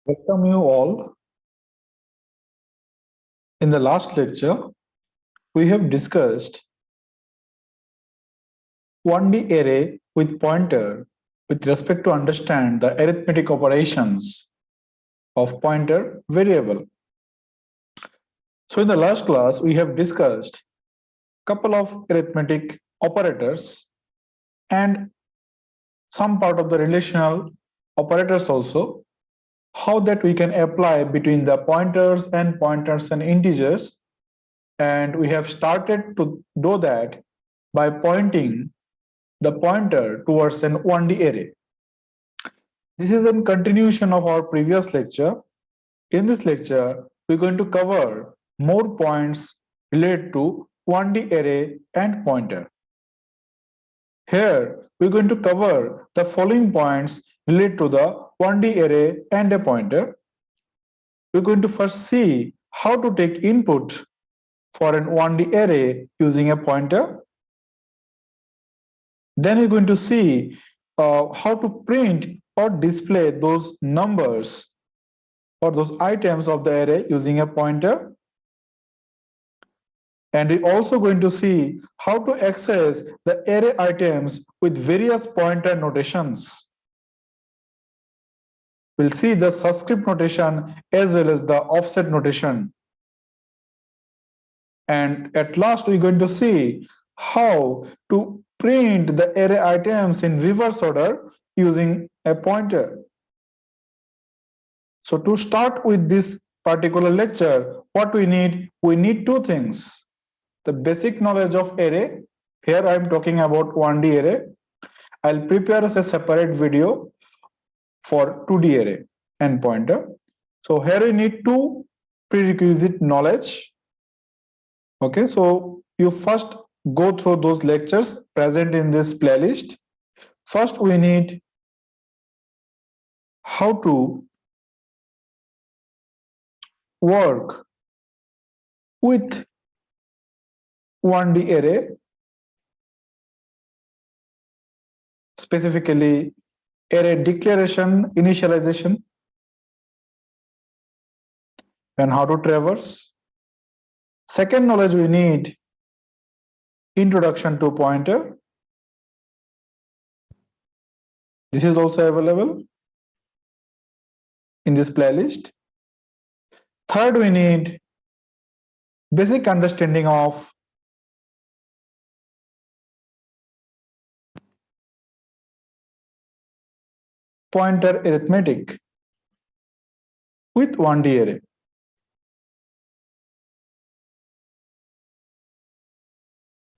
Welcome you all. In the last lecture, we have discussed 1D array with pointer with respect to understand the arithmetic operations of pointer variable. So in the last class, we have discussed couple of arithmetic operators and some part of the relational operators also, how that we can apply between the pointers and integers. And we have started to do that by pointing the pointer towards an 1D array. This is a continuation of our previous lecture. In this lecture, we're going to cover more points related to 1D array and pointer. Here, we're going to cover the following points related to the 1D array and a pointer. We're going to first see how to take input for an 1D array using a pointer. Then we're going to see how to print or display those numbers or those items of the array using a pointer. And we're also going to see how to access the array items with various pointer notations. We'll see the subscript notation as well as the offset notation. And at last, we're going to see how to print the array items in reverse order using a pointer. So to start with this particular lecture, what we need two things. The basic knowledge of array. Here I'm talking about 1D array. I'll prepare a separate video for 2D array and pointer. So here we need two prerequisite knowledge. Okay, so you first go through those lectures present in this playlist. First, we need how to work with 1D array, specifically array declaration, initialization, and how to traverse. Second knowledge we need introduction to pointer. This is also available in this playlist. Third, we need basic understanding of pointer arithmetic with 1D array.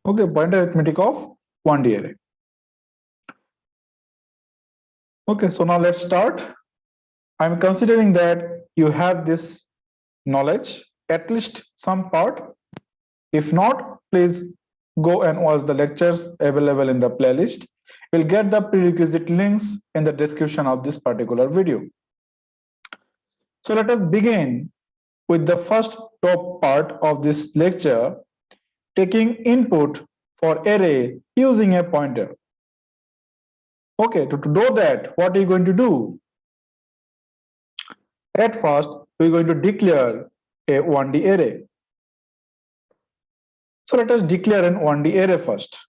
Okay, pointer arithmetic of 1D array. Okay, so now let's start. I'm considering that you have this knowledge, at least some part. If not, please go and watch the lectures available in the playlist. You'll get the prerequisite links in the description of this particular video. So let us begin with the first top part of this lecture, taking input for array using a pointer. Okay, to do that, what are you going to do? At first, we're going to declare a 1D array. So let us declare an 1D array first.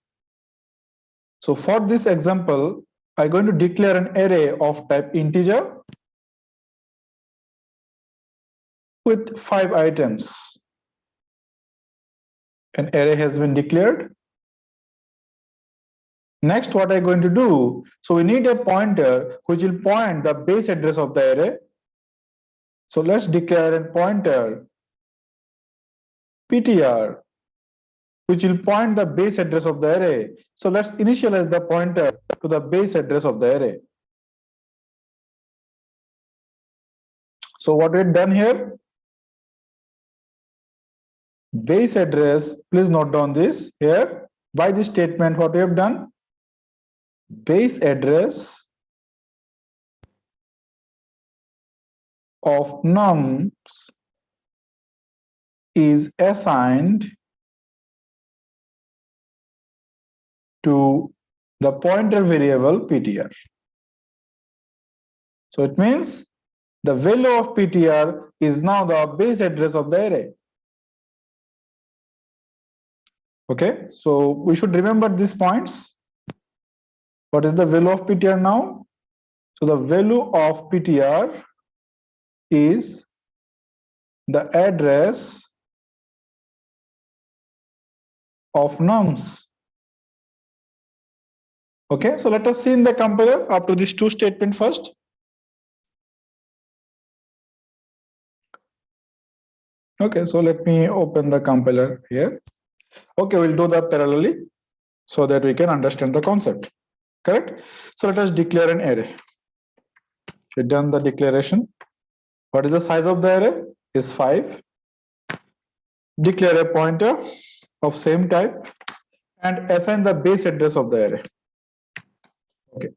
So for this example, I'm going to declare an array of type integer with 5 items. An array has been declared. Next, what I'm going to do, so we need a pointer which will point the base address of the array. So let's declare a pointer ptr which will point the base address of the array. So let's initialize the pointer to the base address of the array. So what we've done here, base address, please note down this here. By this statement, what we have done, base address of nums is assigned to the pointer variable ptr. So it means the value of PTR is now the base address of the array. Okay, so we should remember these points. What is the value of PTR now? So the value of PTR is the address of nums. Okay, so let us see in the compiler up to these two statements first. Okay, so let me open the compiler here. Okay, we'll do that parallelly so that we can understand the concept. Correct? So let us declare an array. We've done the declaration. What is the size of the array? Is 5. Declare a pointer of same type and assign the base address of the array. Okay.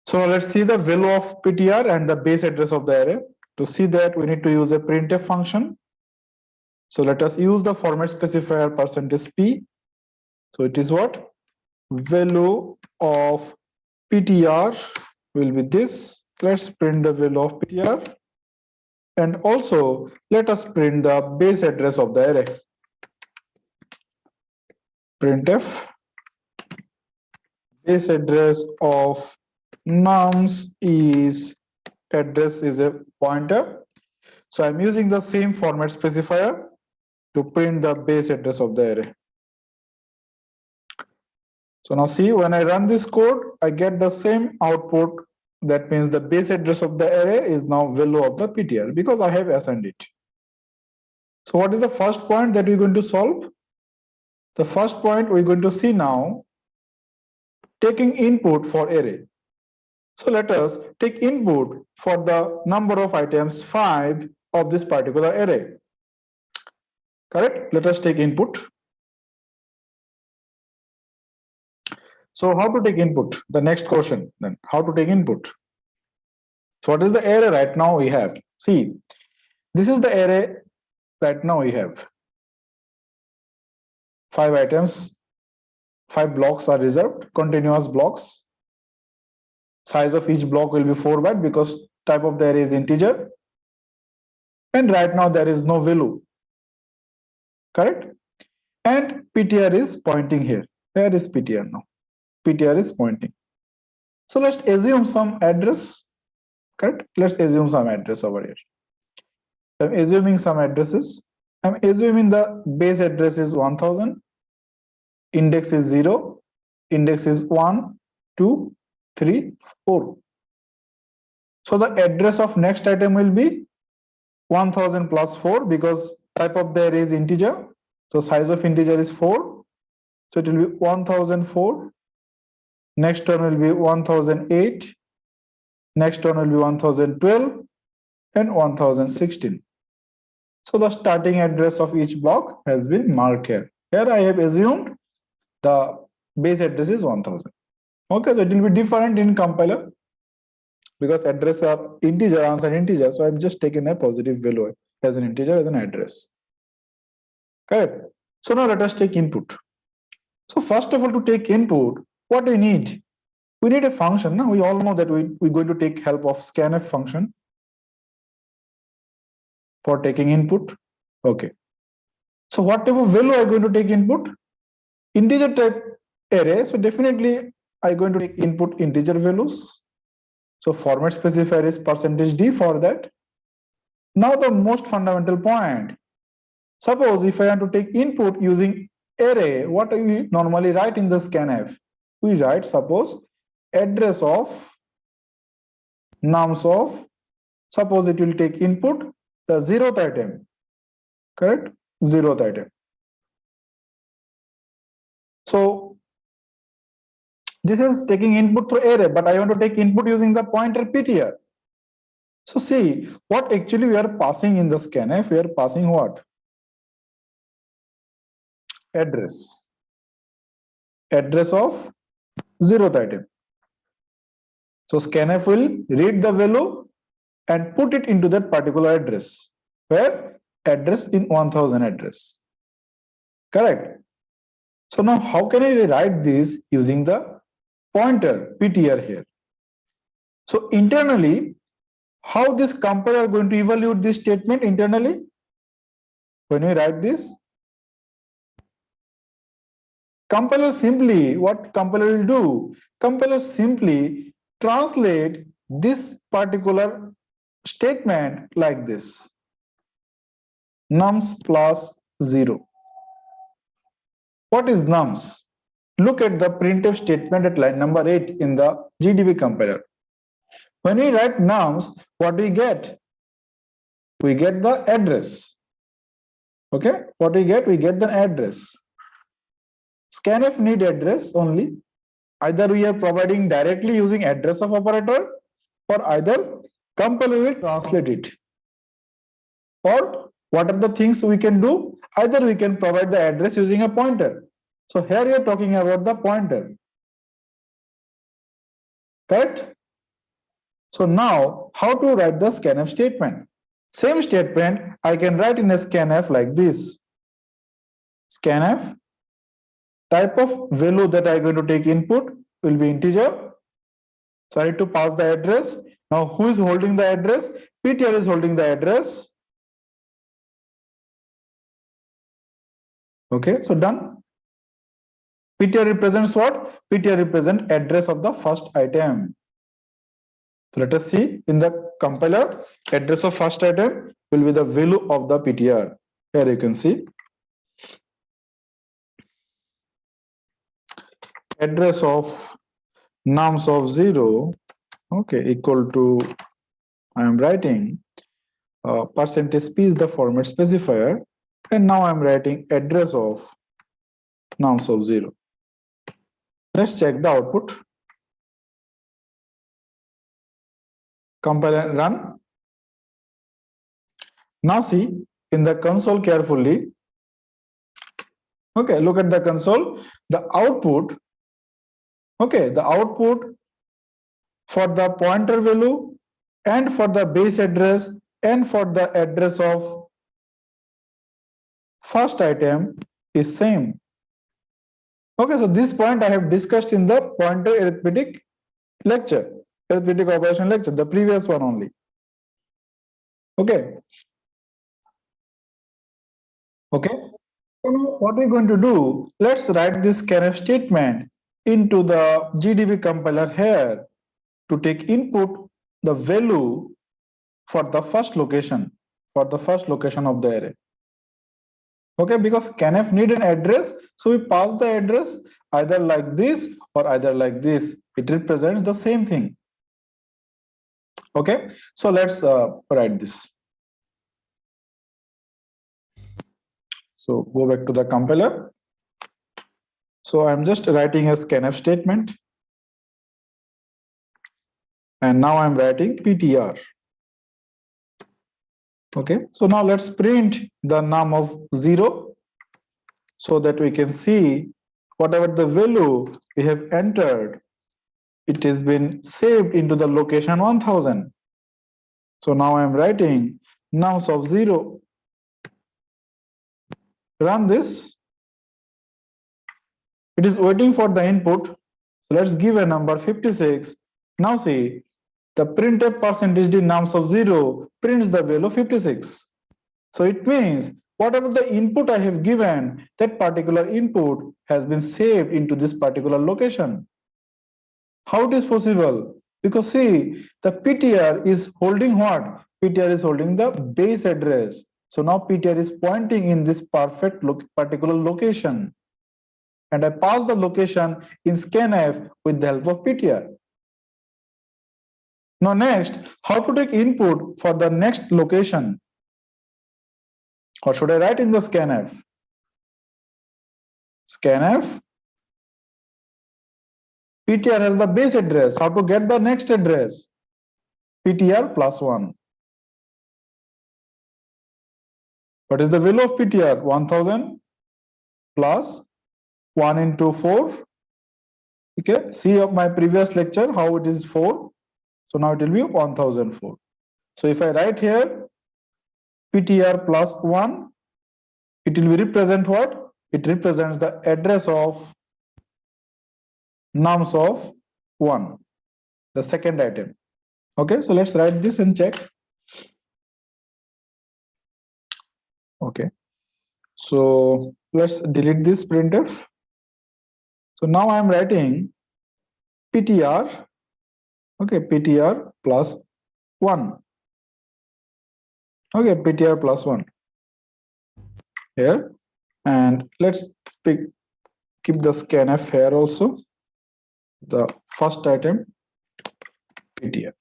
So let's see the value of PTR and the base address of the array. To see that, we need to use a printf function. So let us use the format specifier %p. So it is what? Value of PTR will be this. Let's print the value of PTR. And also, let us print the base address of the array. Printf base address of nums is address is a pointer. So I'm using the same format specifier to print the base address of the array. So now see, when I run this code, I get the same output. That means the base address of the array is now value of the PTR because I have assigned it. So what is the first point that we're going to solve? The first point we're going to see now, taking input for array. So let us take input for the number of items 5 of this particular array. Correct? Let us take input. So how to take input? The next question then, how to take input? So what is the array right now we have? See, this is the array right now we have. 5 items, 5 blocks are reserved, continuous blocks. Size of each block will be 4 byte because type of the array is integer. And right now there is no value. Correct? And PTR is pointing here. Where is PTR now? PTR is pointing. So let's assume some address. Correct? Let's assume some address over here. I'm assuming some addresses. I'm assuming the base address is 1000. Index is 0. Index is 1, 2, 3, 4. So the address of next item will be 1000 plus 4 because type of the array is integer. So size of integer is 4. So it will be 1004. Next one will be 1008. Next one will be 1012 and 1016. So the starting address of each block has been marked here. Here I have assumed the base address is 1000. Okay, so it will be different in compiler because address are integer, answer integer. So I'm just taking a positive value as an integer as an address. Correct. So now let us take input. So first of all, to take input, what do we need? We need a function. Now we all know that we're going to take help of scanf function for taking input. Okay. So what type of value are going to take input? Integer type array. So definitely I'm going to take input integer values. So format specifier is %d for that. Now the most fundamental point. Suppose if I want to take input using array, what do we normally write in the scanf? We write suppose address of nums of, suppose it will take input the 0th item. Correct? 0th item. So this is taking input through array, but I want to take input using the pointer PTR. So see, what actually we are passing in the scanf, we are passing what? Address. Address of 0th item. So scanf will read the value and put it into that particular address. Where? Address in 1000 address. Correct? So now how can I write this using the pointer PTR here? So internally, How this compiler going to evaluate this statement internally? When we write this, compiler simply, what compiler will do? Compiler simply translate this particular statement like this: nums plus 0. What is nums? Look at the printf statement at line number 8 in the GDB compiler. When we write nums, what do we get? We get the address. Okay, what we get? We get the address. Scanf need address only. Either we are providing directly using address of operator, or either compiler will translate it. Or what are the things we can do? Either we can provide the address using a pointer. So here we are talking about the pointer. Correct? So now, how to write the scanf statement? Same statement I can write in a scanf like this. Scanf, type of value that I'm going to take input will be integer. So I need to pass the address. Now who is holding the address? PTR is holding the address. Okay, so done. PTR represents what? PTR represents address of the first item. So let us see in the compiler, address of first item will be the value of the PTR. Here you can see address of nums of 0, okay, equal to, I am writing percentage %p is the format specifier, and now I am writing address of nums of 0. Let's check the output. Compile and run. Now see in the console carefully. Okay, look at the console. The output, okay, the output for the pointer value and for the base address and for the address of first item is same. Okay, so this point I have discussed in the pointer arithmetic lecture, arithmetic operation lecture, the previous one only. Okay. Okay. So what we're going to do, let's write this scanf statement into the GDB compiler here to take input the value for the first location, of the array. Okay, because scanf need an address, so we pass the address either like this or either like this. It represents the same thing. Okay, so let's write this. So go back to the compiler. So I'm just writing a scanf statement. And now I'm writing PTR. Okay, so now let's print the num of 0 so that we can see whatever the value we have entered, it has been saved into the location 1000. So now I'm writing nums of 0. Run this. It is waiting for the input. So let's give a number 56. Now see, the printf %d nums of 0 prints the value 56. So it means whatever the input I have given, that particular input has been saved into this particular location. How it is possible? Because see, the PTR is holding what? PTR is holding the base address. So now PTR is pointing in this particular location. And I pass the location in scanf with the help of PTR. Now next, how to take input for the next location? Or should I write in the scanf? Scanf, PTR has the base address. How to get the next address? PTR plus 1. What is the value of PTR? 1000 plus 1 into 4. Okay, see of my previous lecture how it is 4. So now it will be 1004. So if I write here PTR plus 1, it will be represent what? It represents the address of nums of 1, the second item. Okay, so let's write this and check. Okay, so let's delete this printf. So now I'm writing ptr. Okay, ptr plus 1. Okay, ptr plus 1 here, and let's keep the scanf here also, the first item ptr.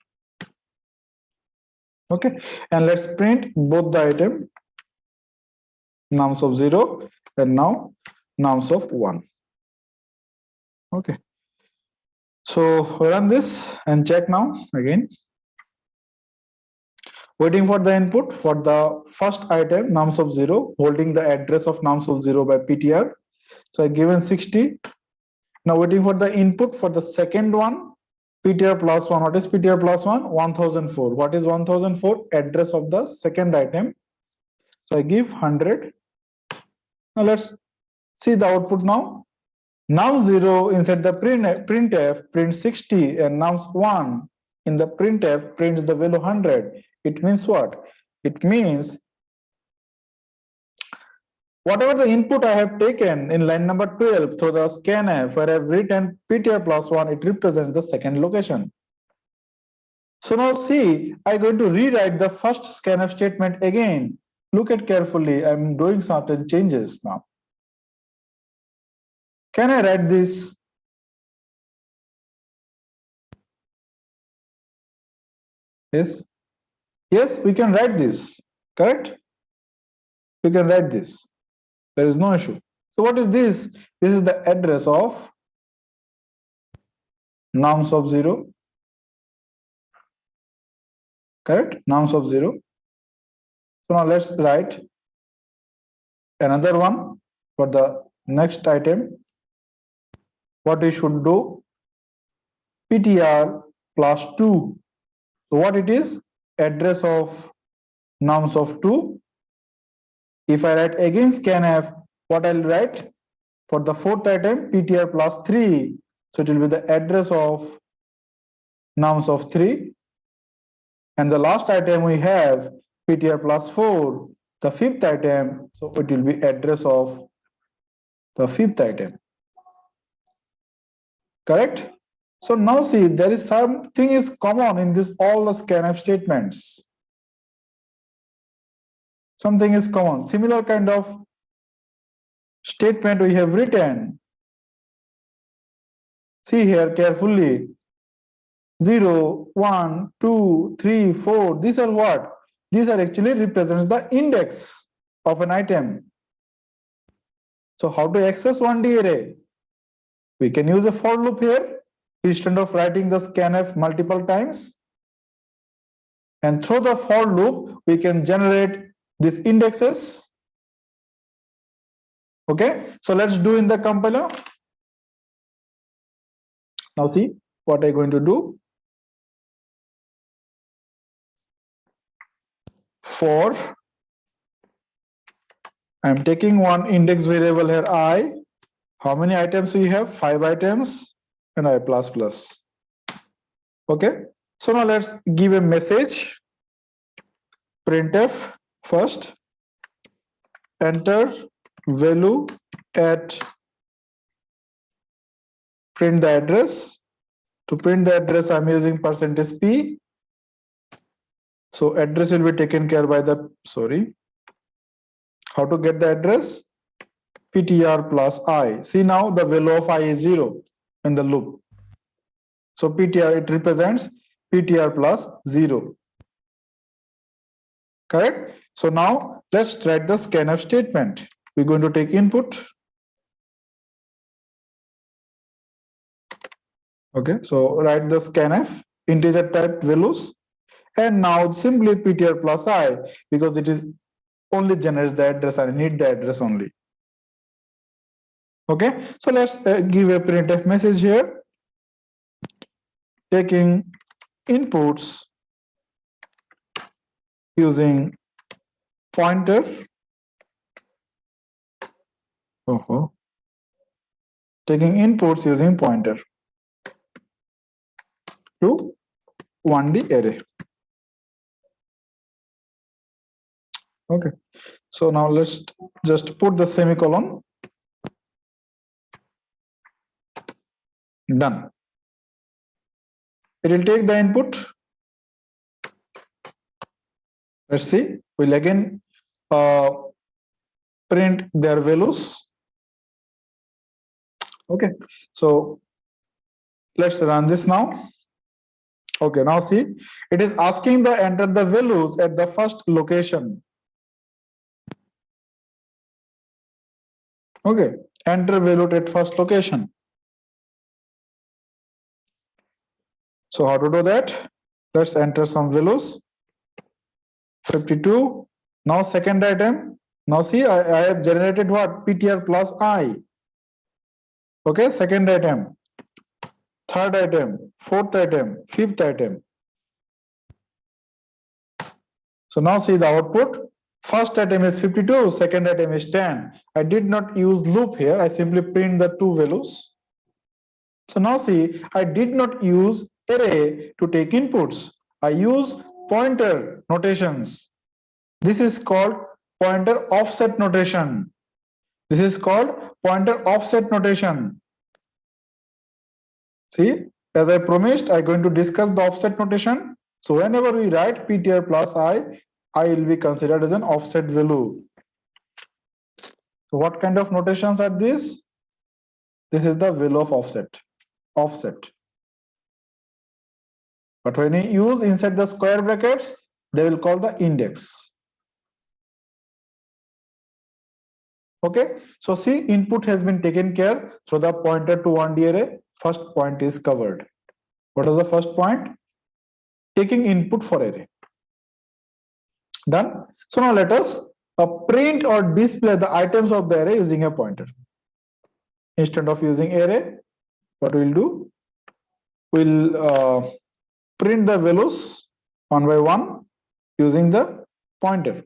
Okay, and let's print both the item, nums of 0 and now nums of 1. Okay, so run this and check now again. Waiting for the input for the first item, nums of 0, holding the address of nums of 0 by ptr. So I given 60. Now waiting for the input for the second one, ptr plus 1. What is ptr plus 1? 1004. What is 1004? Address of the second item. So I give 100. Now let's see the output now. Num 0 inside the printf prints 60, and nums 1 in the printf prints the value 100. It means what? It means whatever the input I have taken in line number 12 through the scanf where I have written ptr plus 1, it represents the second location. So now see, I'm going to rewrite the first scanf statement again. Look at carefully, I'm doing certain changes now. Can I write this? Yes. Yes, we can write this, correct? We can write this. There is no issue. So what is this? This is the address of nums of 0, correct? Nums of 0. So now let's write another one for the next item. What we should do? ptr plus 2. So what it is? Address of nums of 2. If I write again scanf, what I'll write? For the fourth item, ptr plus 3. So it will be the address of nums of 3. And the last item we have ptr plus 4, the fifth item. So it will be address of the fifth item. Correct? So now see, there is something is common in this all the scanf statements. Something is common. Similar kind of statement we have written. See here carefully. 0, 1, 2, 3, 4. These are what? These are actually represents the index of an item. So how to access 1D array? We can use a for loop here instead of writing the scanf multiple times. And through the for loop, we can generate these indexes. Okay, so let's do in the compiler. Now see what I'm going to do. For I'm taking one index variable here I. How many items we have? 5 items and I plus plus. Okay, so now let's give a message. Printf first. Enter value at print the address. To print the address, I'm using %p. So address will be taken care by the, sorry. How to get the address? ptr plus I. See now the value of I is 0 in the loop. So ptr, it represents ptr plus 0. Correct? So now let's write the scanf statement. We're going to take input. Okay, so write the scanf, integer type values, and now simply ptr plus I, because it is only generates the address and I need the address only. Okay, so let's give a printf message here, taking inputs using pointer. Taking inputs using pointer to 1D array. Okay, so now let's just put the semicolon. Done. It will take the input. Let's see. We'll again print their values. Okay, so let's run this now. Okay, now see, it is asking the enter the values at the first location. Okay, enter value at first location. So how to do that? Let's enter some values. 52. Now second item. Now see, I have generated what? PTR plus I. Okay, second item, third item, fourth item, fifth item. So now see the output. First item is 52, second item is 10. I did not use loop here. I simply print the two values. So now see, I did not use array to take inputs. I use pointer notations. This is called pointer offset notation. This is called pointer offset notation. See, as I promised, I'm going to discuss the offset notation. So whenever we write PTR plus I will be considered as an offset value. So what kind of notations are these? This is the value of offset. But when you use inside the square brackets, they will call the index. Okay, so see, input has been taken care. So the pointer to 1D array, first point is covered. What is the first point? Taking input for array. Done. So now let us print or display the items of the array using a pointer. Instead of using array, what we'll do? We'll print the values one by one using the pointer.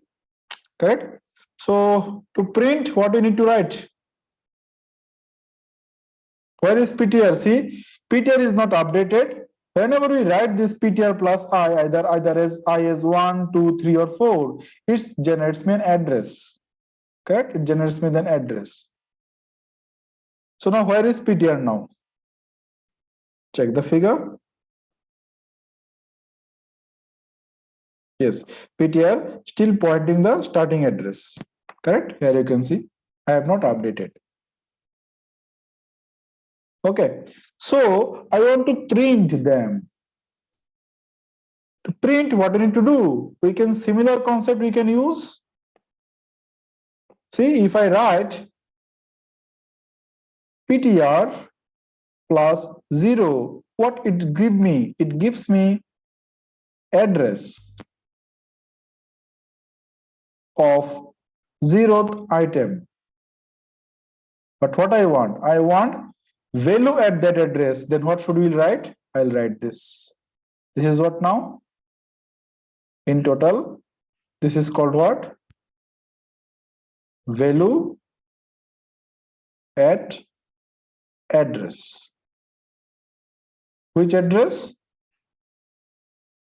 Correct? So to print, what we need to write? Where is PTR? See, PTR is not updated. Whenever we write this PTR plus I, either as I as 1, 2, 3, or 4, it generates me an address. Correct? It generates me an address. So now where is PTR now? Check the figure. Yes, PTR still pointing the starting address. Correct? Here you can see I have not updated. Okay, so I want to print them. To print, what we need to do? We can similar concept we can use. See, if I write PTR plus 0, what it gives me? It gives me address of 0th item. But what I want value at that address. Then what should we write? I'll write this. This is what now? In total, this is called what? Value at address. Which address?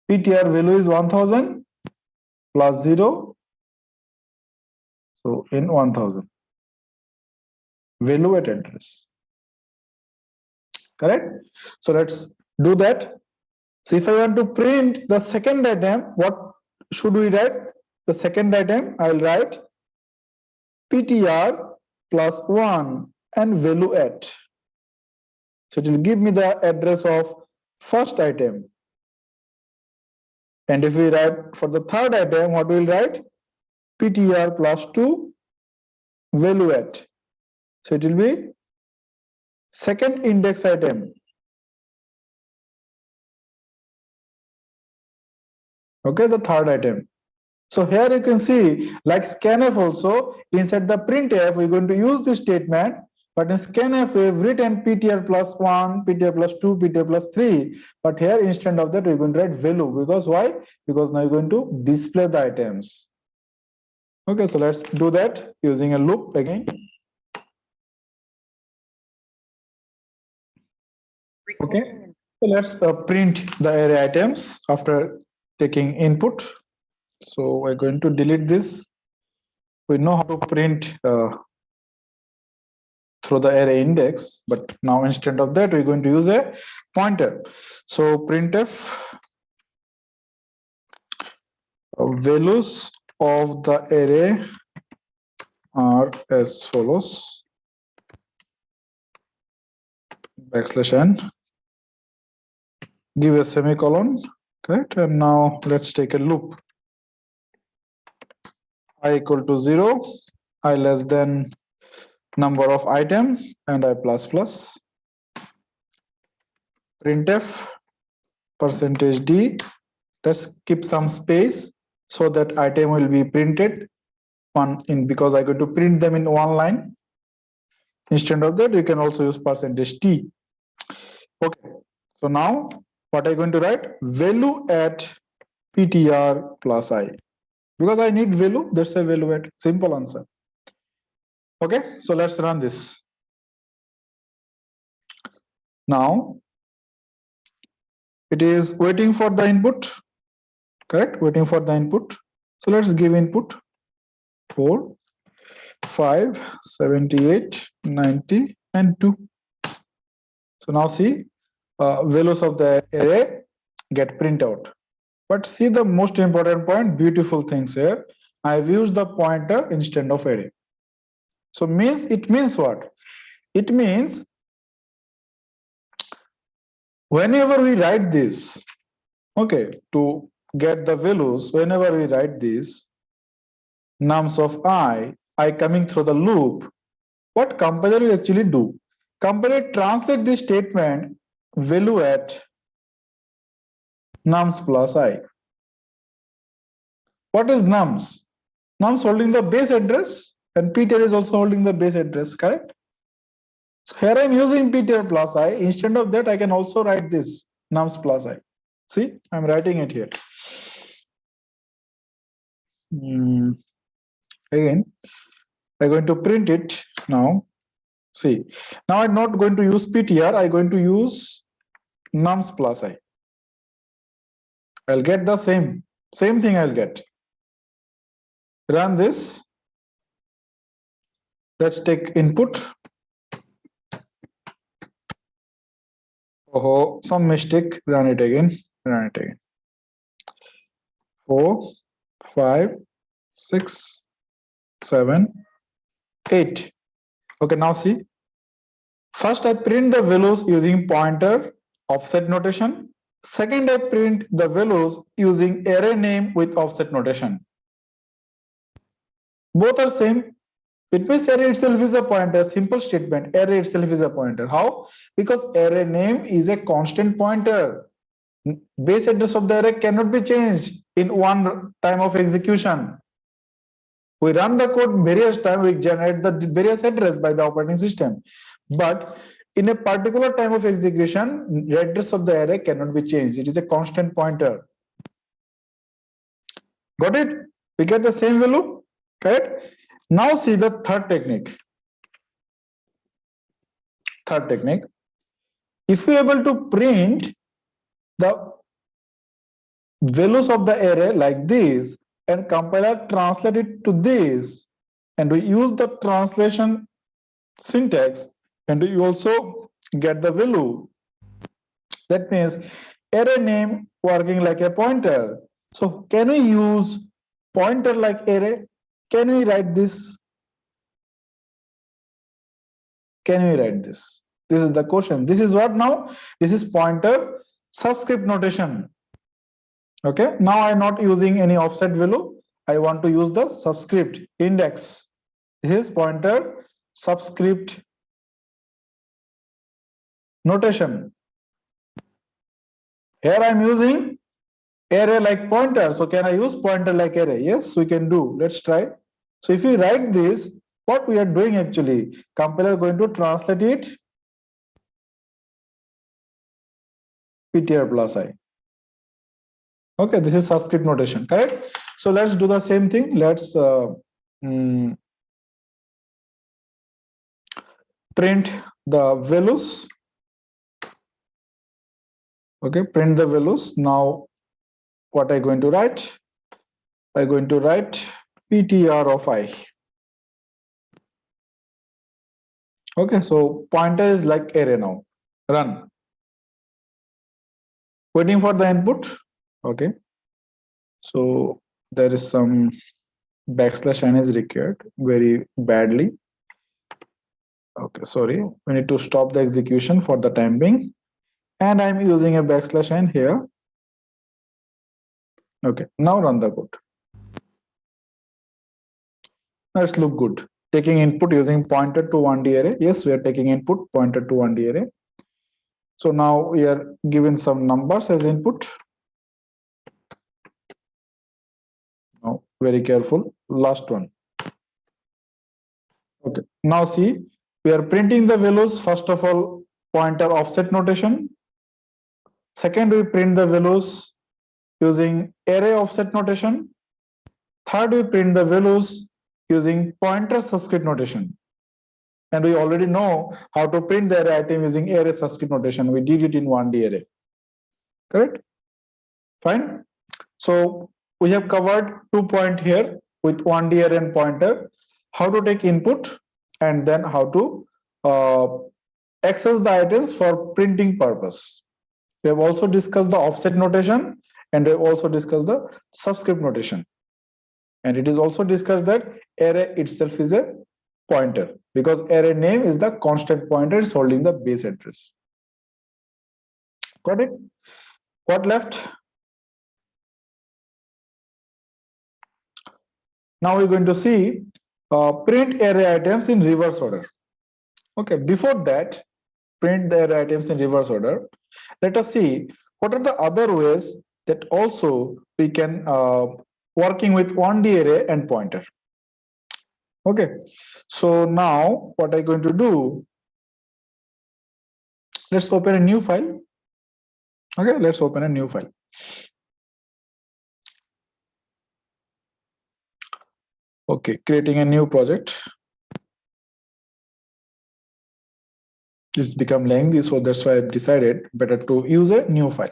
PTR value is 1000 plus 0. So in 1000. Value at address. Correct? So let's do that. So if I want to print the second item, what should we write? The second item, I'll write PTR plus 1 and value at. So it will give me the address of first item. And if we write for the third item, what we'll write? PTR plus 2 value at. So it will be second index item. Okay, the third item. So here you can see, like scanf also, inside the printf, we're going to use this statement, but in scanf, we've written PTR plus 1, PTR plus 2, PTR plus 3. But here, instead of that, we're going to write value. Because why? Because now you're going to display the items. Okay, so let's do that using a loop again. Okay. So let's print the array items after taking input. So we're going to delete this. We know how to print through the array index, but now instead of that, we're going to use a pointer. So printf values of the array are as follows: \n, give a semicolon, correct? And now let's take a loop. I equal to 0, I less than number of item, and I plus plus. Printf %d, let's keep some space so that item will be printed one in, because I'm going to print them in one line. Instead of that, you can also use %t. Okay, so now what I'm going to write? Value at ptr plus I. Because I need value, that's a value at. Simple answer. Okay, so let's run this. Now it is waiting for the input, correct? Waiting for the input. So let's give input 4, 5, 78, 90, and 2. So now see, values of the array get print out. But see the most important point, beautiful things here. I've used the pointer instead of array. So it means what? It means whenever we write this, okay, to get the values, whenever we write this, nums of I coming through the loop, what compiler will actually do? Compiler translate this statement value at nums plus I. What is nums? Nums holding the base address, and ptr is also holding the base address, correct? So here I'm using ptr plus I. Instead of that, I can also write this nums plus I. See, I'm writing it here. Again, I'm going to print it now. See, now I'm not going to use ptr, I'm going to use nums plus I. I'll get the same thing I'll get. Run this. Let's take input. Oh, some mistake. Run it again. 4, 5, 6, 7, 8. Okay, now see. First, I print the values using pointer offset notation. Second, I print the values using array name with offset notation. Both are same. It means array itself is a pointer. Simple statement. Array itself is a pointer. How? Because array name is a constant pointer. Base address of the array cannot be changed in one time of execution. We run the code various times, we generate the various address by the operating system. But in a particular time of execution, the address of the array cannot be changed. It is a constant pointer. Got it? We get the same value, correct? Now see the third technique. If we are able to print the values of the array like this, and compiler translate it to this, and we use the translation syntax, and we also get the value. That means array name working like a pointer. So can we use pointer like array? Can we write this? Can we write this? This is the question. This is what now? This is pointer subscript notation. Okay, now I'm not using any offset value. I want to use the subscript index. This is pointer subscript notation. Here I'm using array like pointer. So can I use pointer like array? Yes, we can do. Let's try. So if we write this, what we are doing actually, compiler going to translate it ptr plus I. Okay, this is subscript notation, correct? So let's do the same thing. Let's print the values Okay, print the values. Now, what I'm going to write? I'm going to write PTR of I. Okay, so pointer is like array now. Run. Waiting for the input. Okay, so there is some \n is required very badly. Okay, sorry. We need to stop the execution for the time being. And I'm using a \n here. Okay, now run the code. Now it's look good. Taking input using pointer to 1D array. Yes, we are taking input pointer to 1D array. So now we are given some numbers as input. Now, very careful. Last one. Okay. Now see, we are printing the values. First of all, pointer offset notation. Second, we print the values using array offset notation. Third, we print the values using pointer subscript notation. And we already know how to print the array item using array subscript notation. We did it in 1D array. Correct? Fine. So we have covered 2 points here with 1D array and pointer. How to take input and then how to access the items for printing purpose. We have also discussed the offset notation and we have also discussed the subscript notation. And it is also discussed that array itself is a pointer because array name is the constant pointer is holding the base address. Got it? What left? Now we're going to see print array items in reverse order. Okay, before that, print the array items in reverse order. Let us see what are the other ways that also we can working with 1D array and pointer. Okay, so now what I'm going to do, let's open a new file. Okay, let's open a new file. Okay, creating a new project. It's become lengthy, so that's why I've decided better to use a new file.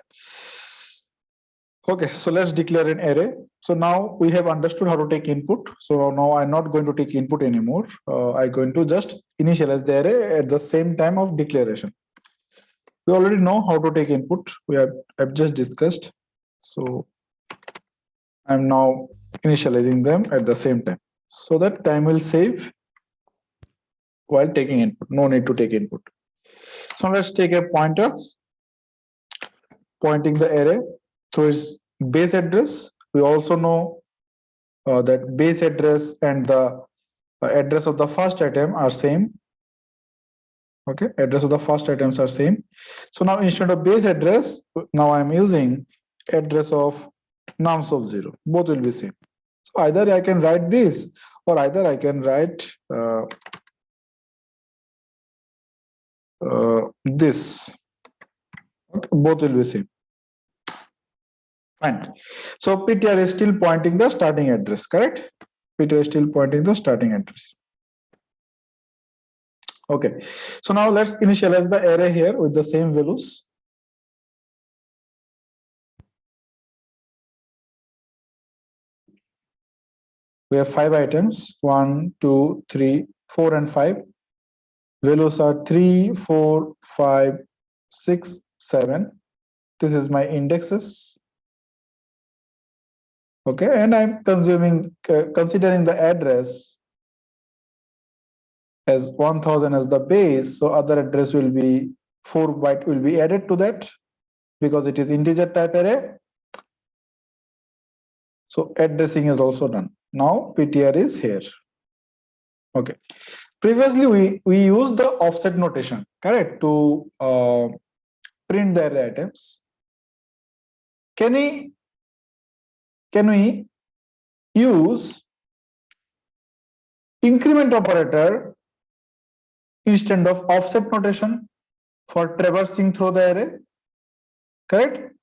Okay, so let's declare an array. So now we have understood how to take input. So now I'm not going to take input anymore. I'm going to just initialize the array at the same time of declaration. We already know how to take input. I've just discussed. So I'm now initializing them at the same time. So that time will save while taking input. No need to take input. So let's take a pointer, pointing the array to its base address. We also know that base address and the address of the first item are same. Okay, address of the first items are same. So now instead of base address, now I'm using address of nums of 0. Both will be same. So either I can write this or either I can write this. Okay, both will be same. Fine. So PTR is still pointing the starting address, correct? PTR is still pointing the starting address. Okay. So now let's initialize the array here with the same values. We have 5 items, 1, 2, 3, 4, and 5. Values are 3, 4, 5, 6, 7. This is my indexes. Okay, and I'm considering the address as 1000 as the base. So other address will be 4 byte will be added to that because it is integer type array. So addressing is also done. Now PTR is here. Okay. Previously we used the offset notation, correct, to print the array items. Can we use increment operator instead of offset notation for traversing through the array? Correct?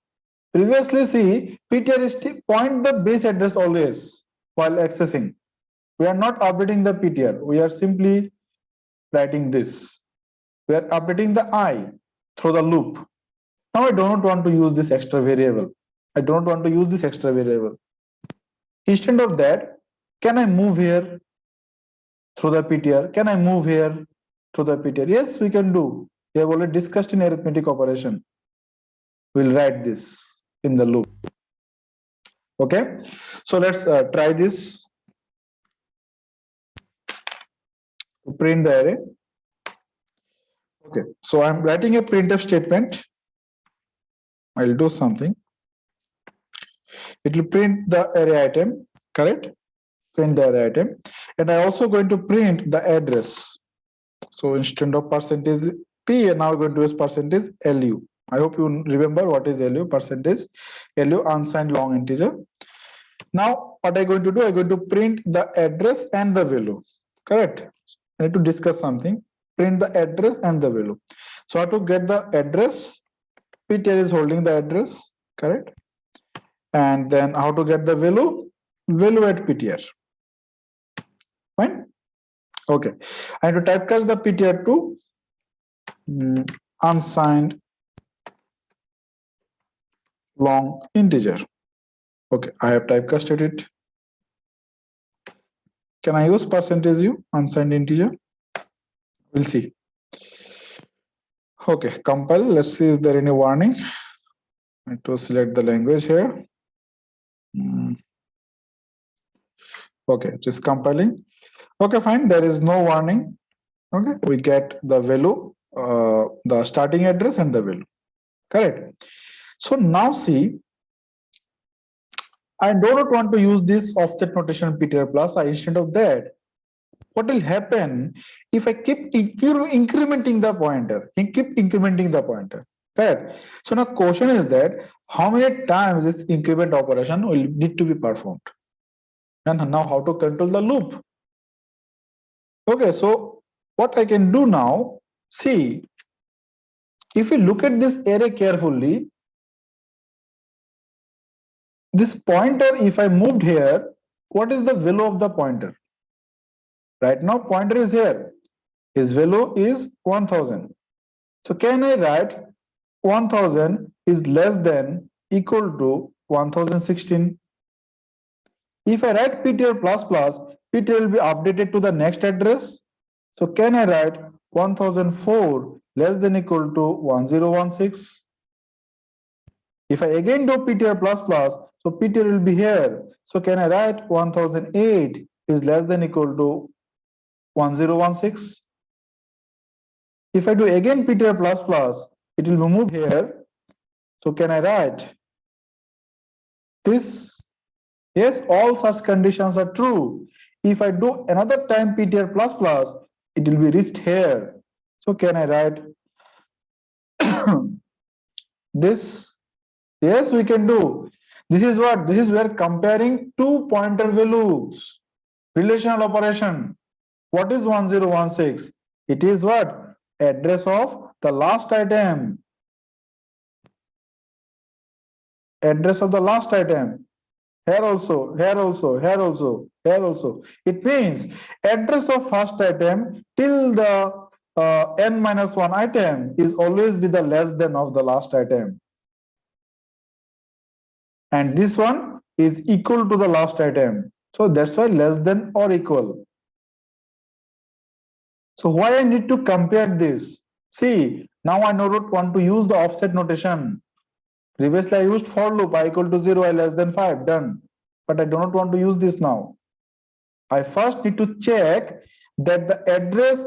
Previously, see, PTR is point the base address always while accessing. We are not updating the PTR. We are simply writing this. We are updating the I through the loop. Now I don't want to use this extra variable. I don't want to use this extra variable. Instead of that, can I move here through the PTR? Can I move here through the PTR? Yes, we can do. We have already discussed in arithmetic operation. We'll write this in the loop. Okay, so let's try this to print the array. Okay, so I'm writing a printf statement. I'll do something. It will print the array item, correct? Print the array item, and I'm also going to print the address. So instead of percentage p, and now we're going to use percentage lu. I hope you remember what is lu. Percentage lu, unsigned long integer. Now what I'm going to do, I'm going to print the address and the value, correct? I need to discuss something. Print the address and the value. So how to get the address? PTR is holding the address, correct? And then how to get the value? Value at PTR. Fine. Okay. I need to typecast the PTR to unsigned long integer. Okay, I have typecasted it. Can I use percentage u, unsigned integer? We'll see. Okay, compile. Let's see, is there any warning? I need to select the language here. Okay, just compiling. Okay, fine. There is no warning. Okay, we get the value, the starting address and the value. Correct. So now see, I don't want to use this offset notation PTR plus. Instead of that, what will happen if I keep incrementing the pointer? Keep incrementing the pointer. Correct. So now question is that how many times this increment operation will need to be performed? And now how to control the loop? Okay, so what I can do now, see, if you look at this array carefully, this pointer, if I moved here, what is the value of the pointer? Right now, pointer is here. His value is 1000. So can I write 1000 is less than equal to 1016? If I write PTR plus plus, PTR will be updated to the next address. So can I write 1004 less than equal to 1016? If I again do PTR plus plus, so PTR will be here. So can I write 1008 is less than equal to 1016? If I do again PTR plus plus, it will be moved here. So can I write this? Yes, all such conditions are true. If I do another time PTR plus plus, it will be reached here. So can I write this? Yes, we can do. This is what? This is where comparing two pointer values. Relational operation. What is 1016? It is what? Address of the last item. Address of the last item. Here also, here also, here also, here also. It means address of first item till the n-1 item is always be the less than of the last item. And this one is equal to the last item. So that's why less than or equal. So why I need to compare this? See, now I don't want to use the offset notation. Previously I used for loop, I equal to 0, I less than 5, done. But I do not want to use this now. I first need to check that the address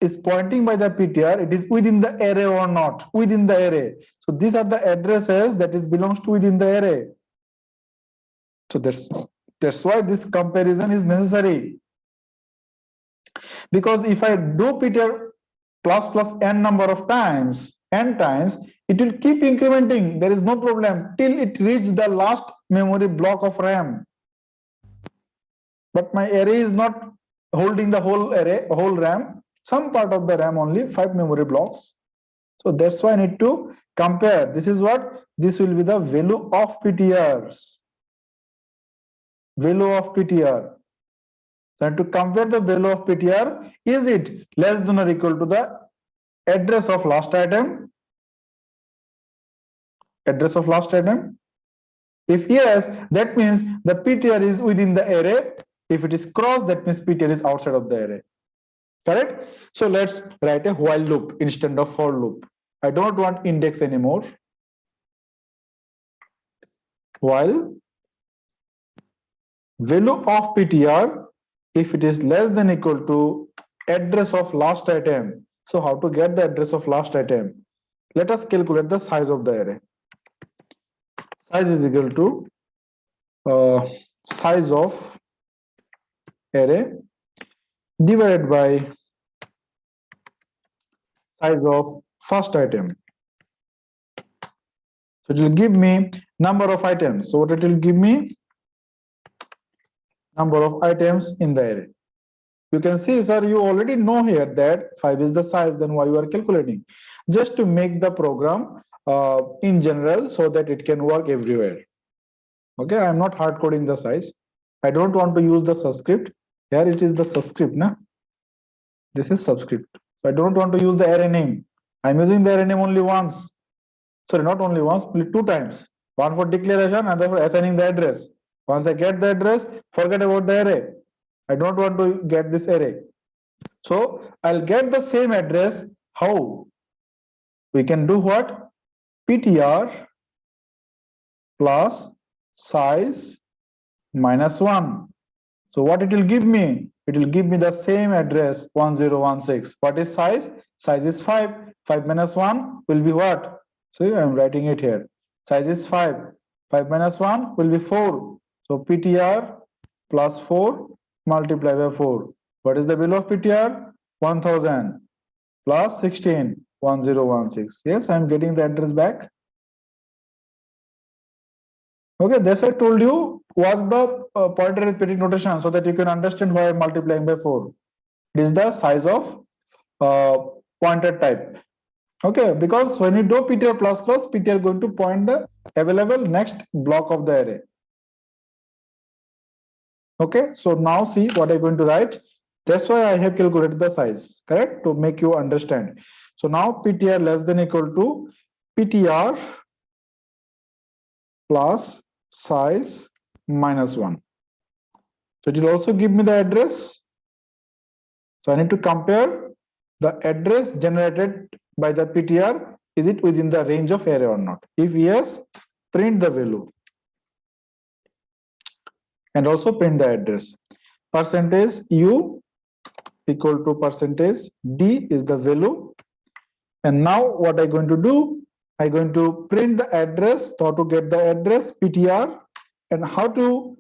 is pointing by the PTR, it is within the array or not, within the array. So these are the addresses that is belongs to within the array. So that's why this comparison is necessary. Because if I do PTR plus plus n number of times, n times, it will keep incrementing. There is no problem till it reaches the last memory block of RAM. But my array is not holding the whole array, whole RAM, some part of the RAM only, 5 memory blocks. So that's why I need to compare. This is what? This will be the value of PTRs. Value of PTR. So to compare the value of PTR, is it less than or equal to the address of last item? address of last item? If yes, that means the PTR is within the array. If it is crossed, that means PTR is outside of the array. Correct? So let's write a while loop instead of for loop. I don't want index anymore. While value of PTR, if it is less than equal to address of last item. So how to get the address of last item? Let us calculate the size of the array. Size is equal to size of array divided by size of first item. So it will give me number of items. So what it will give me? Number of items in the array. You can see, sir, you already know here that 5 is the size, then why you are calculating? Just to make the program in general so that it can work everywhere. Okay, I am not hard coding the size. I don't want to use the subscript. Here it is the subscript, na? This is subscript. So I don't want to use the array name. I'm using the array name only once. Sorry, not only once, only 2 times. One for declaration and then for assigning the address. Once I get the address, forget about the array. I don't want to get this array. So I'll get the same address. How? We can do what? PTR plus size minus 1. So what it will give me? It will give me the same address 1016. What is size? Size is 5. 5 minus 1 will be what? See, I'm writing it here. Size is 5. 5 minus 1 will be 4. So PTR plus 4 multiplied by 4. What is the value of PTR? 1000 plus 16, 1016. Yes, I'm getting the address back. Okay, this I told you was the pointer arithmetic notation so that you can understand why I'm multiplying by 4. This is the size of pointer type. Okay, because when you do PTR plus plus, PTR going to point the available next block of the array. Okay, so now see what I'm going to write. That's why I have calculated the size, correct? To make you understand. So now PTR less than equal to PTR plus size minus 1. So it will also give me the address. So I need to compare the address generated by the PTR. Is it within the range of array or not? If yes, print the value. And also print the address. Percentage U equal to percentage D is the value. And now what I'm going to do? I'm going to print the address. So to get the address PTR and how to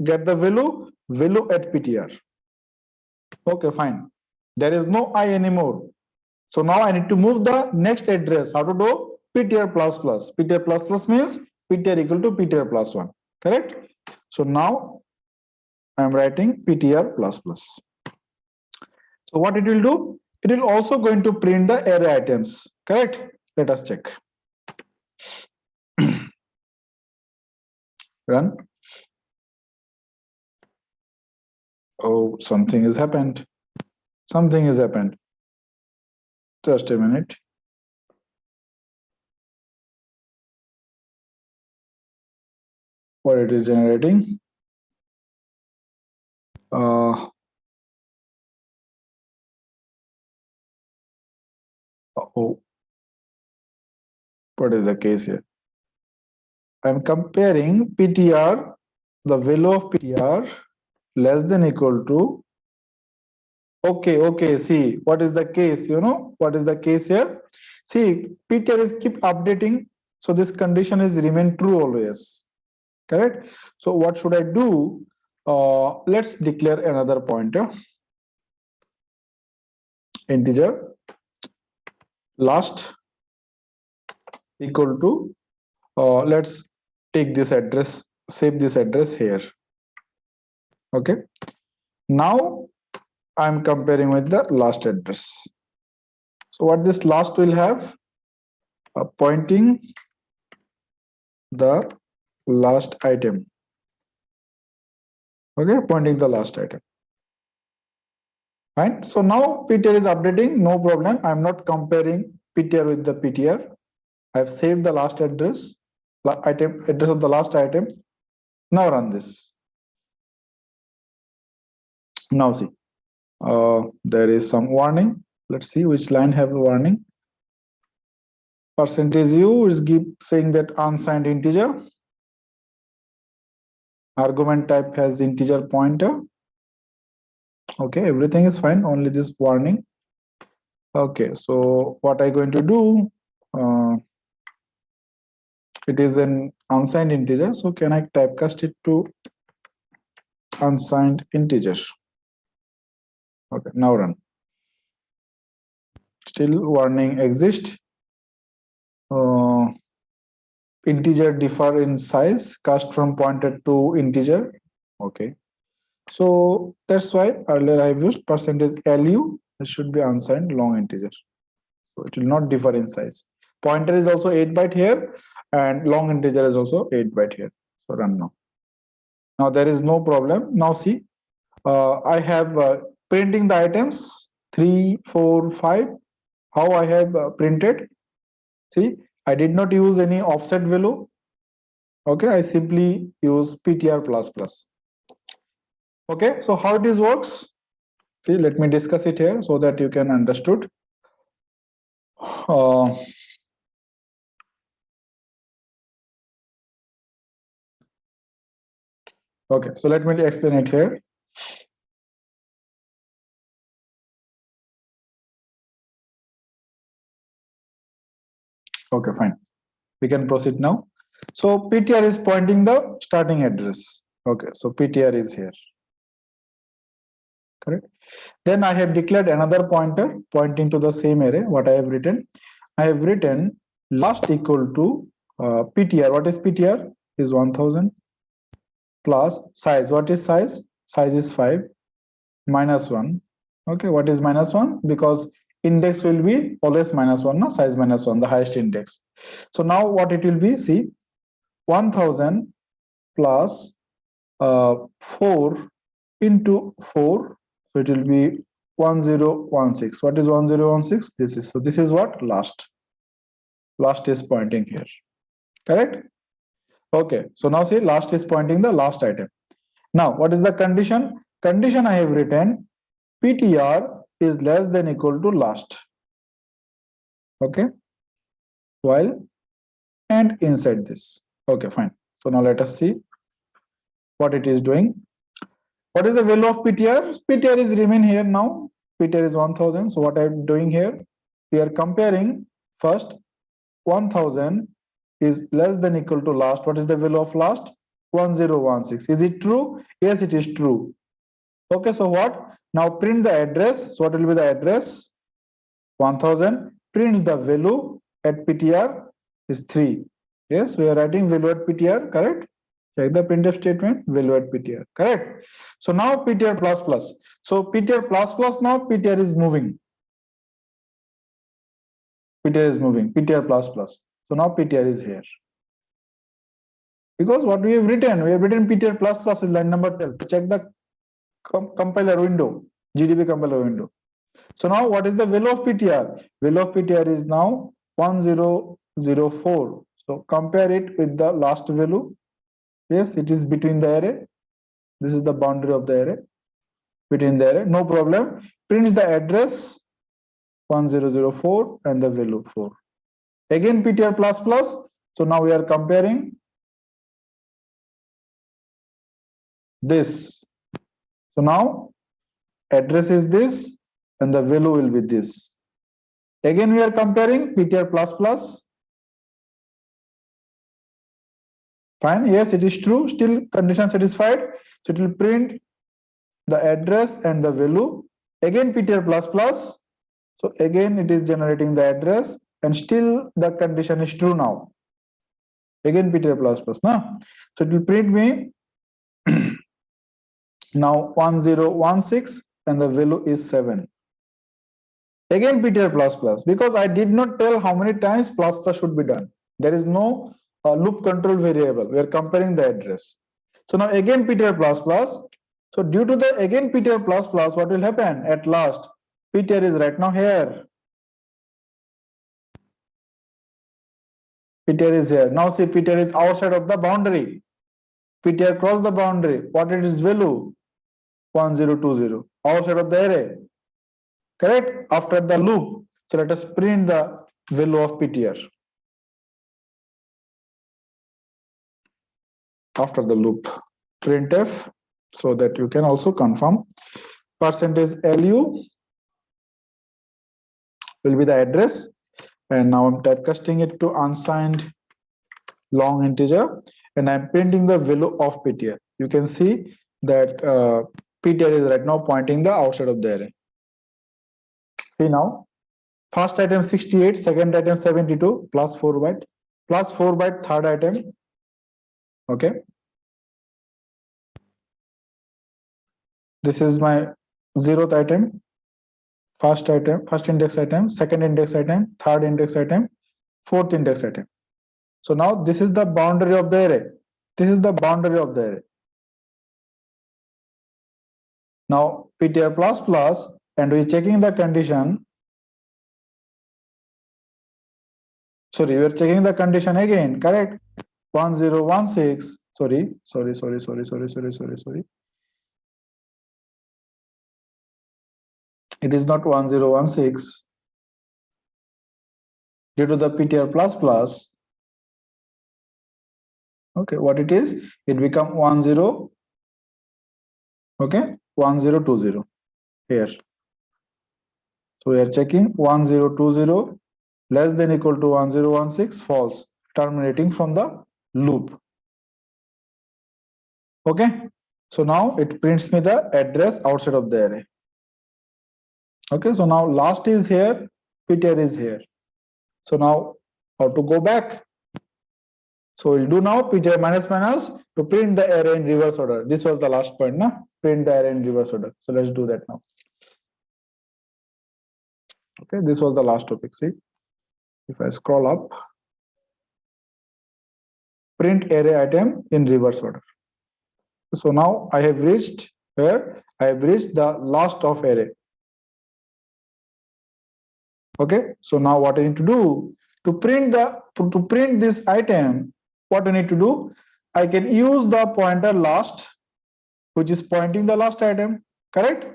get the value at PTR. Okay, fine. There is no I anymore. So now I need to move the next address. How to do? PTR plus plus. PTR plus plus means PTR equal to PTR plus 1. Correct? So now I am writing PTR plus plus. So what it will do? It will also going to print the array items. Correct? Let us check. Run. Oh, something has happened. Something has happened. Just a minute. What it is generating? Oh, what is the case here? I'm comparing PTR, the value of PTR less than equal to. Okay, see, what is the case? You know, what is the case here? See, PTR is keep updating. So this condition is remain true always. Correct? So what should I do? Let's declare another pointer. Integer last equal to, let's take this address, save this address here. Okay. Now I'm comparing with the last address. So what this last will have? Pointing the last item. Okay, pointing the last item. Fine. So now PTR is updating, no problem. I'm not comparing PTR with the PTR. I've saved the last address, address of the last item. Now run this. Now see, there is some warning. Let's see which line have a warning. Percentage U is saying that unsigned integer. Argument type has integer pointer. Okay, everything is fine, only this warning. Okay, so what I'm going to do, it is an unsigned integer, so can I typecast it to unsigned integer? Okay, now run. Still warning exists. Integer differ in size, cast from pointer to integer. Okay, so that's why earlier I've used percentage LU. It should be unsigned long integer, so it will not differ in size. Pointer is also 8 byte here, and long integer is also 8 byte here. So run now. Now there is no problem. Now see, I have printing the items 3, 4, 5. How I have printed? See, I did not use any offset value. Okay, I simply use PTR plus plus. Okay, so how it is works? See, let me discuss it here so that you can understood. Okay, so let me explain it here. Okay, fine. We can proceed now. So PTR is pointing the starting address. Okay, so PTR is here. Correct. Then I have declared another pointer pointing to the same array. What I have written? I have written last equal to PTR. What is PTR? Is 1000 plus size. What is size? Size is 5 minus 1. Okay, what is minus 1? Because index will be always minus 1, no? Size minus 1, the highest index. So now what it will be? See, 1000 plus 4 into 4. So it will be 1016. What is 1016? This is, so this is what? Last. Last is pointing here. Correct? Okay, so now see, last is pointing the last item. Now, what is the condition? Condition I have written, PTR is less than equal to last. Okay, while and inside this. Okay, fine. So now let us see what it is doing. What is the value of PTR? PTR is remain here now. PTR is 1000. So what I'm doing here, we are comparing first 1000 is less than equal to last. What is the value of last? 1016. Is it true? Yes, it is true. Okay, so what? Now print the address. So what will be the address? 1000. Prints the value at PTR is 3. Yes, we are writing value at PTR, correct? Check the printf statement, value at PTR, correct? So now PTR plus plus. So PTR plus plus, now PTR is moving. PTR is moving, PTR plus plus. So now PTR is here. Because what we have written PTR plus plus is line number 12. Check the compiler window, GDB compiler window. So now what is the value of PTR? Value of PTR is now 1004. So compare it with the last value. Yes, it is between the array. This is the boundary of the array. Between the array, no problem. Prints the address 1004 and the value 4. Again PTR plus plus. So now we are comparing this. So now address is this and the value will be this. Again we are comparing PTR plus plus. Fine, yes, it is true. Still condition satisfied. So it will print the address and the value. Again PTR plus plus. So again it is generating the address and still the condition is true now. Again PTR plus plus. Now, so it will print me now 1016 and the value is 7. Again PTR plus plus, because I did not tell how many times plus plus should be done. There is no loop control variable. We are comparing the address. So now again PTR plus plus. So due to the again PTR plus plus, what will happen at last? PTR is right now here. PTR is here. Now see, PTR is outside of the boundary. PTR cross the boundary. What it is value? 1020. Outside of the array. Correct? After the loop. So let us print the value of PTR. After the loop. Printf, so that you can also confirm. Percentage LU will be the address. And now I'm typecasting it to unsigned long integer. And I'm printing the value of PTR. You can see that PTR is right now pointing the outside of the array. See now, first item 68, second item 72, plus 4 byte, plus 4 byte third item. Okay. This is my 0th item, first index item, second index item, third index item, fourth index item. So now this is the boundary of the array. This is the boundary of the array. Now PTR plus plus, and we're checking the condition. Sorry, we're checking the condition again, correct? 1016. Sorry. It is not 1016 due to the PTR plus plus. Okay, what it is? It become 10. Okay, 1020 here. So we are checking 1020 less than equal to 1016, false, terminating from the loop. Okay, so now it prints me the address outside of the array. Okay, so now last is here, PTR is here. So now how to go back? So we'll do now PTR minus minus to print the array in reverse order. This was the last point, na? Print the array in reverse order. So let's do that now. Okay, this was the last topic. See, if I scroll up, print array item in reverse order. So now I have reached where? I have reached the last of array. Okay, so now what I need to do to print this item, what I need to do? I can use the pointer last, which is pointing the last item, correct?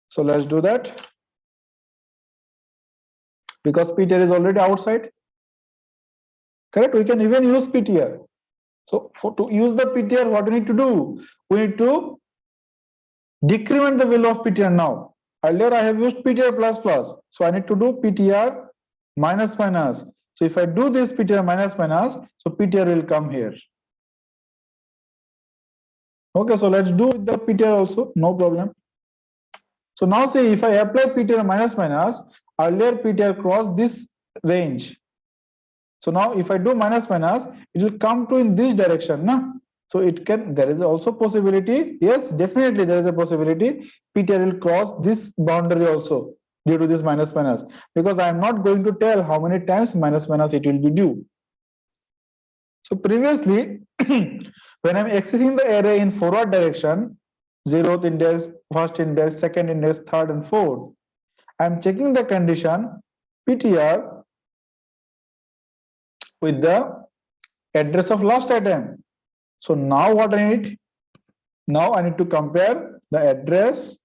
So let's do that. Because PTR is already outside, correct? We can even use PTR. So to use the PTR, what we need to do? We need to decrement the value of PTR now. Earlier I have used PTR plus plus, so I need to do PTR minus minus. So if I do this PTR minus minus, so PTR will come here. Okay, so let's do the PTR also, no problem. So now say if I apply PTR minus minus, earlier PTR crossed this range. So now if I do minus minus, it will come to in this direction, na? So it can, there is also possibility, yes, definitely there is a possibility PTR will cross this boundary also due to this minus minus, because I am not going to tell how many times minus minus it will be due. So previously, when I'm accessing the array in forward direction, 0th index, first index, second index, third and fourth, I'm checking the condition PTR with the address of last item. So now what I need? Now I need to compare the address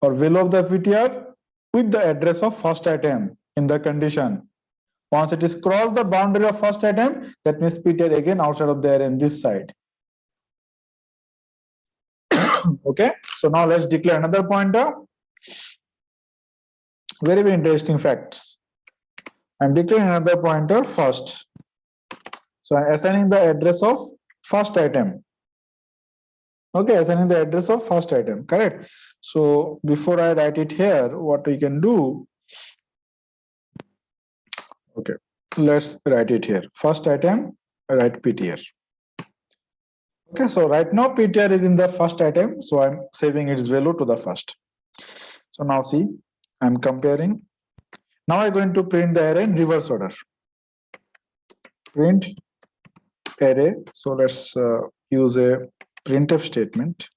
or value of the PTR with the address of first item in the condition. Once it is crossed the boundary of first item, that means PTR again outside of the array in this side. Okay, so now let's declare another pointer. Very, very interesting facts. I'm declaring another pointer first. So I'm assigning the address of first item. Okay, assigning the address of first item, correct? So before I write it here, what we can do, okay, let's write it here. First item, write PTR. Okay, so right now PTR is in the first item, so I'm saving its value to the first. So now see, I'm comparing. Now I'm going to print the array in reverse order. Print array. So let's use a printf statement.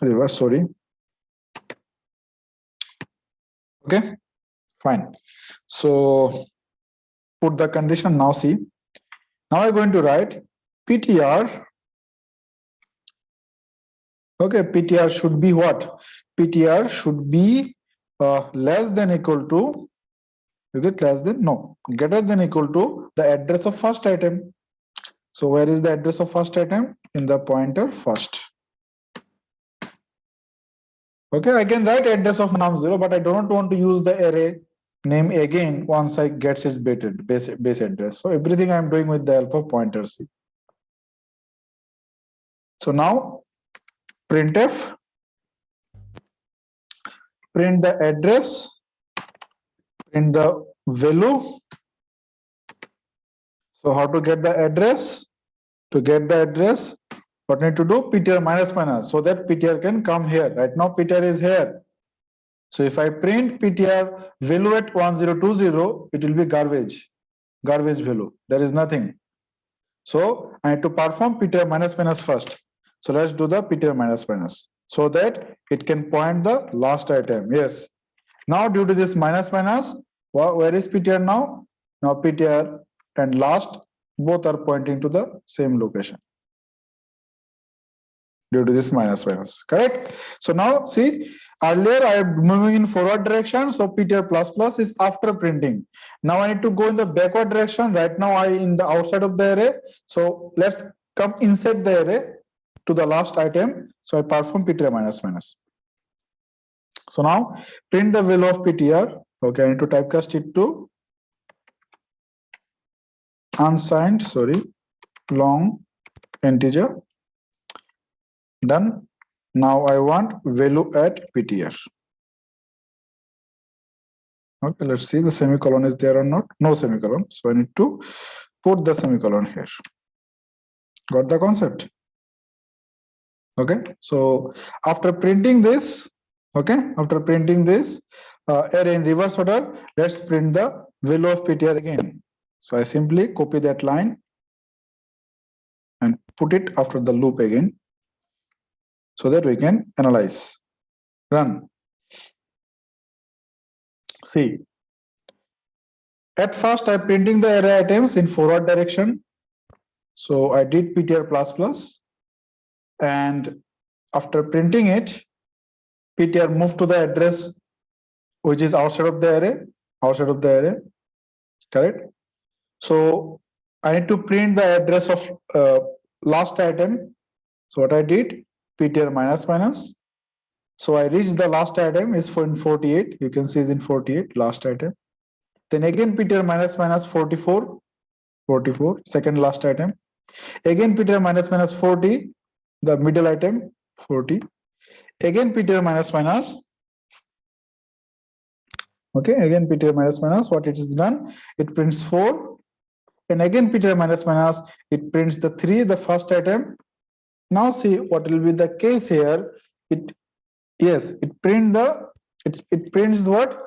reverse, sorry. Okay, fine. So put the condition. Now see, now I'm going to write PTR. Okay, PTR should be what? PTR should be less than equal to, is it less than? No, greater than equal to the address of first item. So where is the address of first item? In the pointer first. Okay, I can write address of num0, but I don't want to use the array name again once I get its base address. So everything I'm doing with the help of pointer C. So now printf, print the address, print the value. So how to get the address? To get the address, what need to do? PTR minus minus, so that PTR can come here. Right now PTR is here. So if I print PTR value at 1020, it will be garbage value. There is nothing. So I need to perform PTR minus minus first. So let's do the PTR minus minus so that it can point the last item. Yes. Now due to this minus minus, where is PTR now? Now PTR and last both are pointing to the same location due to this minus minus, correct? So now see, earlier I am moving in forward direction, so PTR plus plus is after printing. Now I need to go in the backward direction. Right now I in the outside of the array. So let's come inside the array to the last item. So I perform PTR minus minus. So now print the value of PTR. Okay, I need to typecast it to unsigned, sorry, long integer. Done. Now I want value at PTR. Okay, let's see the semicolon is there or not. No semicolon. So I need to put the semicolon here. Got the concept? Okay. So after printing this, okay, after printing this array in reverse order, let's print the value of PTR again. So I simply copy that line and put it after the loop again, so that we can analyze. Run. See, at first I'm printing the array items in forward direction. So I did PTR plus plus, and after printing it, PTR moved to the address which is outside of the array, correct? So I need to print the address of last item. So what I did, PTR minus minus. So I reached the last item is in 48. You can see is in 48, last item. Then again PTR minus minus 44, second last item. Again PTR minus minus 40, the middle item, 40. Again PTR minus minus. Okay, again PTR minus minus, what it is done? It prints 4. And again PTR minus minus, it prints the 3, the first item. Now see what will be the case here. It prints what?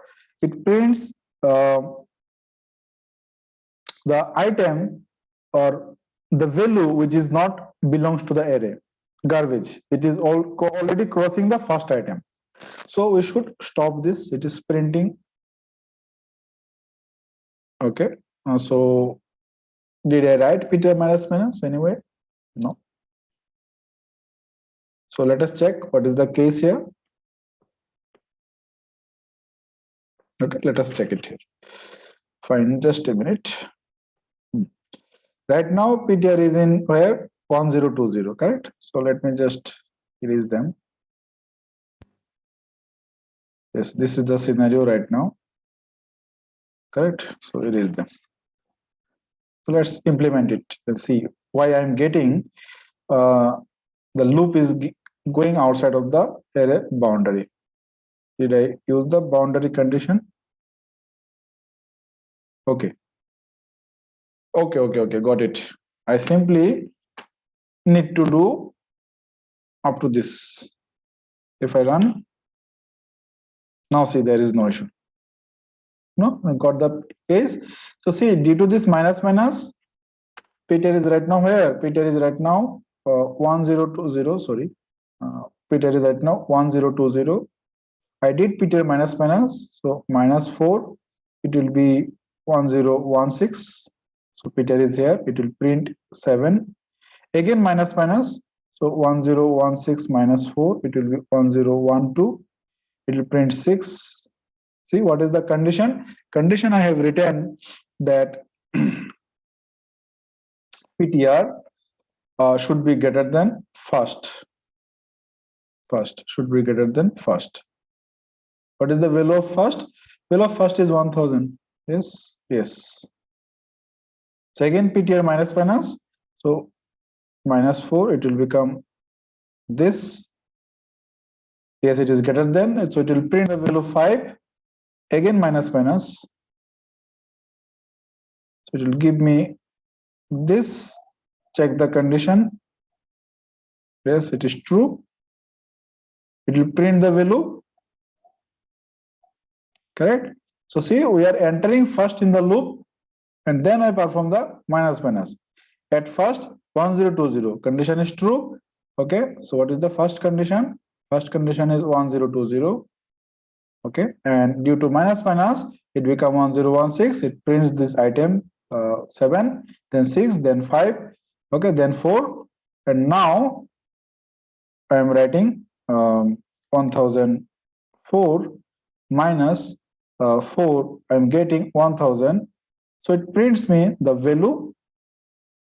It prints the item or the value which is not belongs to the array, garbage. It is already crossing the first item. So we should stop this. It is printing. Okay. So did I write PTR minus minus anyway? No. So let us check what is the case here. Okay, let us check it here. Fine, just a minute. Right now PTR is in where? 1020, correct? So let me just erase them. Yes, this is the scenario right now, correct? So erase them. So let's implement it. Let's see why I'm getting the loop is going outside of the array boundary. Did I use the boundary condition? Okay, got it. I simply need to do up to this. If I run, now see there is no issue. No, I got the case. So see, due to this minus minus, PTR is right now where? PTR is right now 1020, sorry, ptr is right now 1020. I did ptr minus minus, so minus 4, it will be 1016. So ptr is here, it will print 7. Again minus minus, so 1016 minus 4, it will be 1012. It will print 6. See what is the condition? Condition I have written that ptr should be greater than first. First should be greater than first. What is the value of first? Value of first is 1000. Yes, yes. Second ptr minus minus, so minus 4, it will become this. Yes, it is greater than, so it will print the value 5. Again minus minus, so it will give me this. Check the condition. Yes, it is true. It will print the value. Correct. So see, we are entering first in the loop, and then I perform the minus minus. At first 1020 condition is true. Okay, so what is the first condition? First condition is 1020. Okay, and due to minus minus, it become 1016. It prints this item 7, then 6, then 5. Okay, then 4, and now I am writing 1004 minus 4. I am getting 1000. So it prints me the value,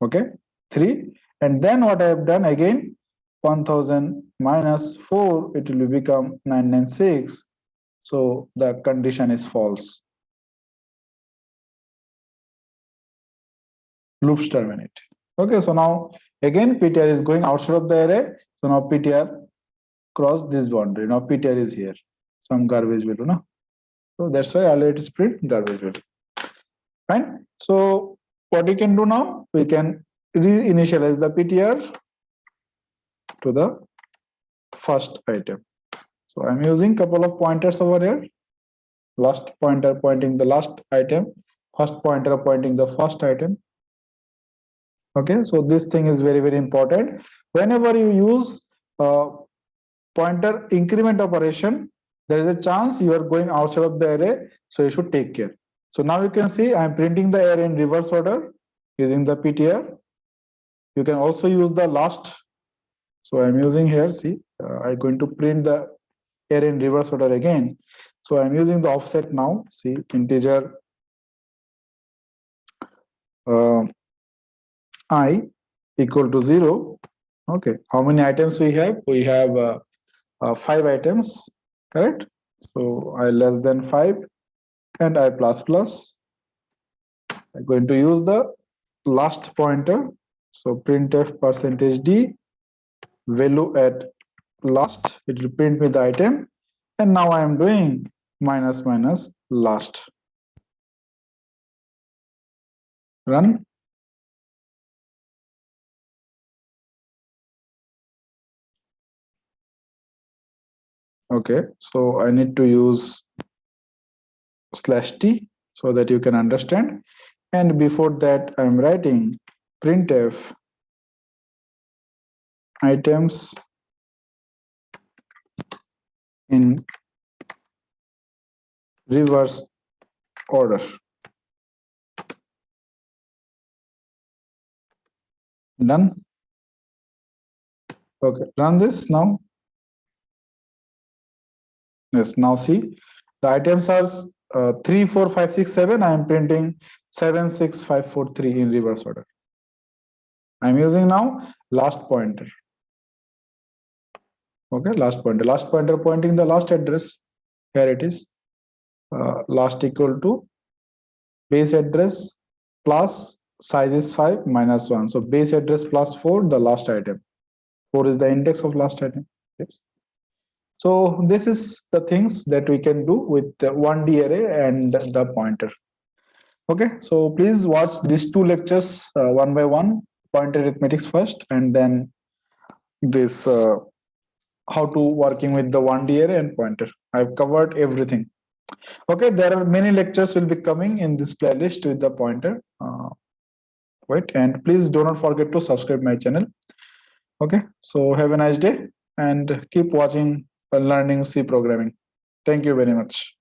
okay, 3. And then what I have done again, 1000 minus 4, it will become 996. So the condition is false. Loops terminate. Okay, so now again ptr is going outside of the array. So now ptr cross this boundary. Now ptr is here. Some garbage value, no? So that's why I'll let it print garbage value. Fine. So what we can do now? We can reinitialize the ptr to the first item. So I'm using couple of pointers over here. Last pointer pointing the last item, first pointer pointing the first item. Okay, so this thing is very, very important. Whenever you use pointer increment operation, there is a chance you are going outside of the array, so you should take care. So now you can see I'm printing the array in reverse order using the ptr. You can also use the last. So I'm using here, see, I'm going to print the array in reverse order again. So I'm using the offset now, see, integer I equal to 0. Okay, how many items we have? We have 5 items, correct? So I less than 5 and I plus plus. I'm going to use the last pointer. So printf %d value at last, it will print me the item. And now I am doing minus minus last. Run. Okay, so I need to use /t so that you can understand. And before that, I'm writing printf items in reverse order. Done. Okay, run this now. Yes, now see, the items are 3, 4, 5, 6, 7. I am printing 7, 6, 5, 4, 3 in reverse order. I'm using now last pointer. Okay, last pointer pointing the last address. Here it is. Last equal to base address plus size is 5 minus 1. So base address plus 4, the last item. 4 is the index of last item. Yes. So this is the things that we can do with the 1D array and the pointer. Okay, so please watch these 2 lectures one by one, pointer arithmetics first, and then this how to working with the 1D array and pointer. I've covered everything. Okay, there are many lectures will be coming in this playlist with the pointer. Wait, and please do not forget to subscribe my channel. Okay, so have a nice day. and keep watching while learning C programming. Thank you very much.